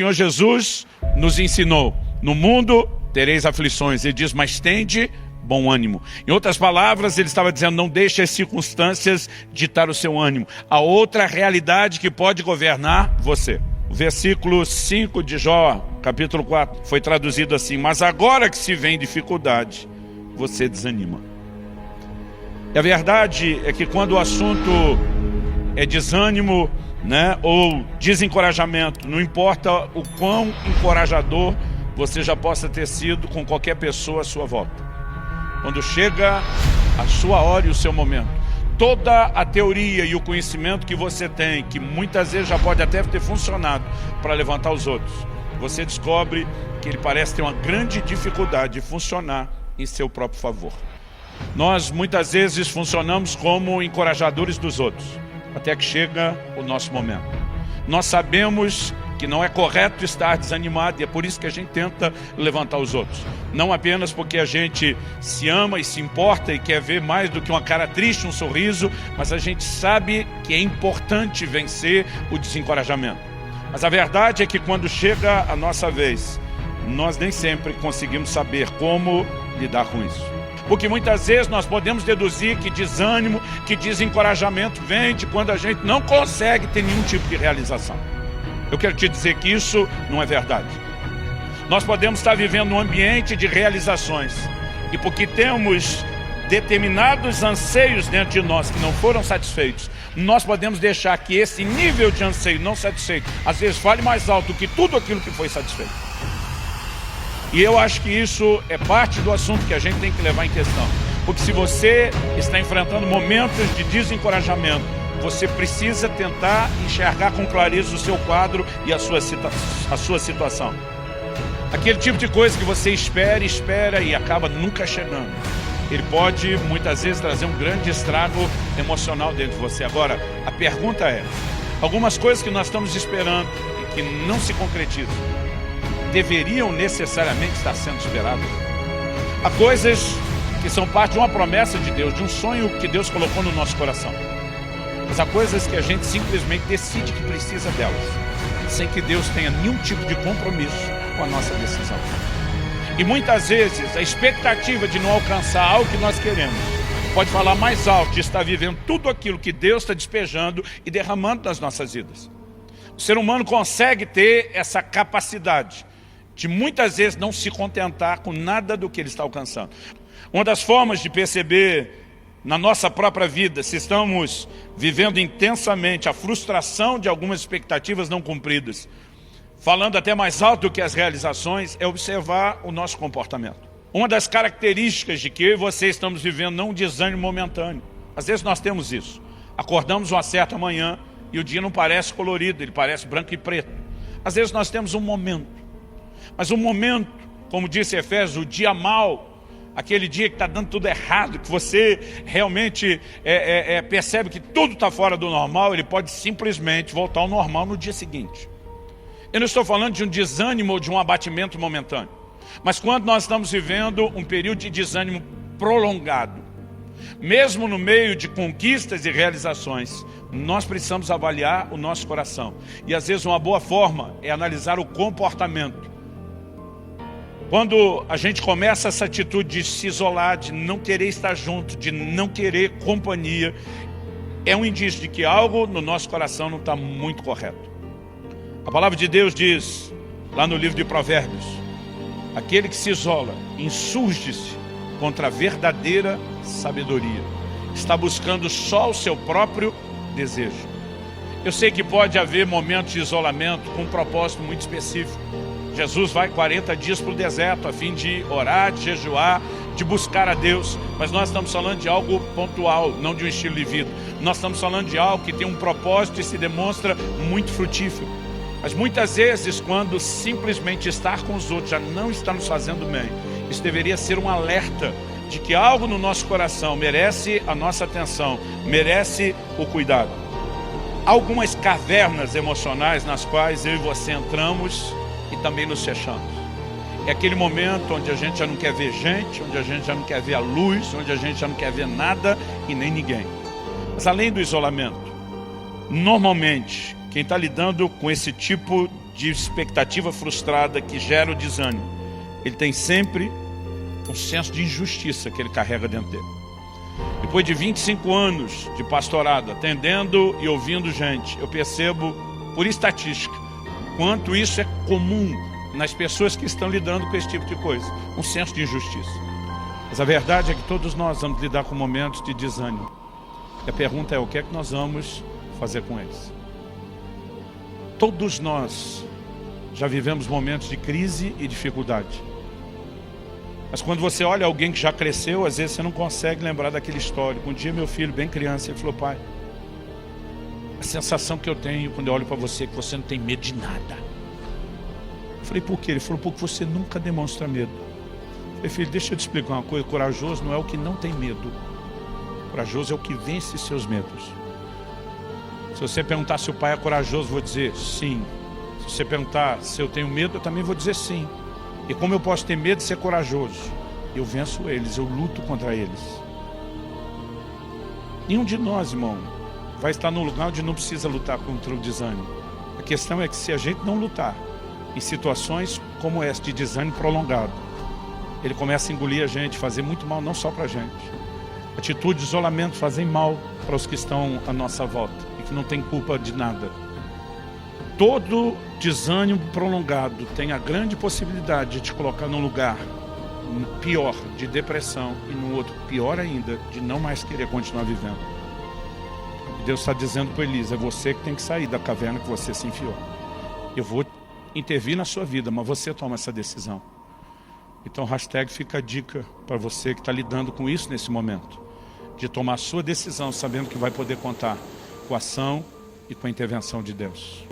O Senhor Jesus nos ensinou: no mundo tereis aflições. Ele diz: mas tende bom ânimo. Em outras palavras, ele estava dizendo: não deixe as circunstâncias ditar o seu ânimo. Há outra realidade que pode governar você. O versículo 5 de Jó, capítulo 4, foi traduzido assim: mas agora que se vem dificuldade, você desanima. E a verdade é que quando o assunto é desânimo, ou desencorajamento, não importa o quão encorajador você já possa ter sido com qualquer pessoa à sua volta, quando chega a sua hora e o seu momento, toda a teoria e o conhecimento que você tem, que muitas vezes já pode até ter funcionado para levantar os outros, você descobre que ele parece ter uma grande dificuldade de funcionar em seu próprio favor. Nós muitas vezes funcionamos como encorajadores dos outros, até que chega o nosso momento. Nós sabemos que não é correto estar desanimado, e é por isso que a gente tenta levantar os outros. Não apenas porque a gente se ama e se importa e quer ver mais do que uma cara triste, um sorriso, mas a gente sabe que é importante vencer o desencorajamento. Mas a verdade é que quando chega a nossa vez, nós nem sempre conseguimos saber como lidar com isso. Porque muitas vezes nós podemos deduzir que desânimo, que desencorajamento vem de quando a gente não consegue ter nenhum tipo de realização. Eu quero te dizer que isso não é verdade. Nós podemos estar vivendo um ambiente de realizações, e porque temos determinados anseios dentro de nós que não foram satisfeitos, nós podemos deixar que esse nível de anseio não satisfeito, às vezes fale mais alto do que tudo aquilo que foi satisfeito. E eu acho que isso é parte do assunto que a gente tem que levar em questão. Porque se você está enfrentando momentos de desencorajamento, você precisa tentar enxergar com clareza o seu quadro e a sua situação. Aquele tipo de coisa que você espera e acaba nunca chegando, ele pode muitas vezes trazer um grande estrago emocional dentro de você. Agora, a pergunta é: algumas coisas que nós estamos esperando e que não se concretizam, deveriam necessariamente estar sendo esperadas? Há coisas que são parte de uma promessa de Deus, de um sonho que Deus colocou no nosso coração. Mas há coisas que a gente simplesmente decide que precisa delas, sem que Deus tenha nenhum tipo de compromisso com a nossa decisão. E muitas vezes a expectativa de não alcançar algo que nós queremos pode falar mais alto de estar vivendo tudo aquilo que Deus está despejando e derramando nas nossas vidas. O ser humano consegue ter essa capacidade de muitas vezes não se contentar com nada do que ele está alcançando. Uma das formas de perceber na nossa própria vida se estamos vivendo intensamente a frustração de algumas expectativas não cumpridas, falando até mais alto do que as realizações, é observar o nosso comportamento. Uma das características de que eu e você estamos vivendo não um desânimo momentâneo. Às vezes nós temos isso. Acordamos uma certa manhã e o dia não parece colorido, ele parece branco e preto. Às vezes nós temos um momento. Mas o momento, como disse Efésios, o dia mau, aquele dia que está dando tudo errado, que você realmente percebe que tudo está fora do normal, ele pode simplesmente voltar ao normal no dia seguinte. Eu não estou falando de um desânimo ou de um abatimento momentâneo, mas quando nós estamos vivendo um período de desânimo prolongado, mesmo no meio de conquistas e realizações, nós precisamos avaliar o nosso coração. E às vezes uma boa forma é analisar o comportamento. Quando a gente começa essa atitude de se isolar, de não querer estar junto, de não querer companhia, é um indício de que algo no nosso coração não está muito correto. A palavra de Deus diz, lá no livro de Provérbios, aquele que se isola, insurge-se contra a verdadeira sabedoria. Está buscando só o seu próprio desejo. Eu sei que pode haver momentos de isolamento com um propósito muito específico. Jesus vai 40 dias para o deserto a fim de orar, de jejuar, de buscar a Deus. Mas nós estamos falando de algo pontual, não de um estilo de vida. Nós estamos falando de algo que tem um propósito e se demonstra muito frutífero. Mas muitas vezes, quando simplesmente estar com os outros já não está nos fazendo bem, isso deveria ser um alerta de que algo no nosso coração merece a nossa atenção, merece o cuidado. Há algumas cavernas emocionais nas quais eu e você entramos e também nos fechamos. É aquele momento onde a gente já não quer ver gente, onde a gente já não quer ver a luz, onde a gente já não quer ver nada e nem ninguém. Mas além do isolamento, normalmente, quem está lidando com esse tipo de expectativa frustrada que gera o desânimo, ele tem sempre um senso de injustiça que ele carrega dentro dele. Depois de 25 anos de pastorado, atendendo e ouvindo gente, eu percebo, por estatística, quanto isso é comum nas pessoas que estão lidando com esse tipo de coisa. Um senso de injustiça. Mas a verdade é que todos nós vamos lidar com momentos de desânimo. E a pergunta é, o que é que nós vamos fazer com eles? Todos nós já vivemos momentos de crise e dificuldade. Mas quando você olha alguém que já cresceu, às vezes você não consegue lembrar daquele histórico. Um dia meu filho, bem criança, ele falou: pai, a sensação que eu tenho quando eu olho para você é que você não tem medo de nada. Eu falei: por quê? Ele falou: porque você nunca demonstra medo. Eu falei: filho, deixa eu te explicar uma coisa, corajoso não é o que não tem medo. Corajoso é o que vence seus medos. Se você perguntar se o pai é corajoso, eu vou dizer sim. Se você perguntar se eu tenho medo, eu também vou dizer sim. E como eu posso ter medo de ser corajoso? Eu venço eles, eu luto contra eles. Nenhum de nós, irmão, vai estar num lugar onde não precisa lutar contra o desânimo. A questão é que se a gente não lutar em situações como essa de desânimo prolongado, ele começa a engolir a gente, fazer muito mal não só para a gente. Atitude de isolamento fazem mal para os que estão à nossa volta e que não tem culpa de nada. Todo desânimo prolongado tem a grande possibilidade de te colocar num lugar pior, de depressão, e no outro, pior ainda, de não mais querer continuar vivendo. E Deus está dizendo para Elisa: é você que tem que sair da caverna que você se enfiou. Eu vou intervir na sua vida, mas você toma essa decisão. Então, hashtag fica a dica para você que está lidando com isso nesse momento, de tomar a sua decisão, sabendo que vai poder contar com a ação e com a intervenção de Deus.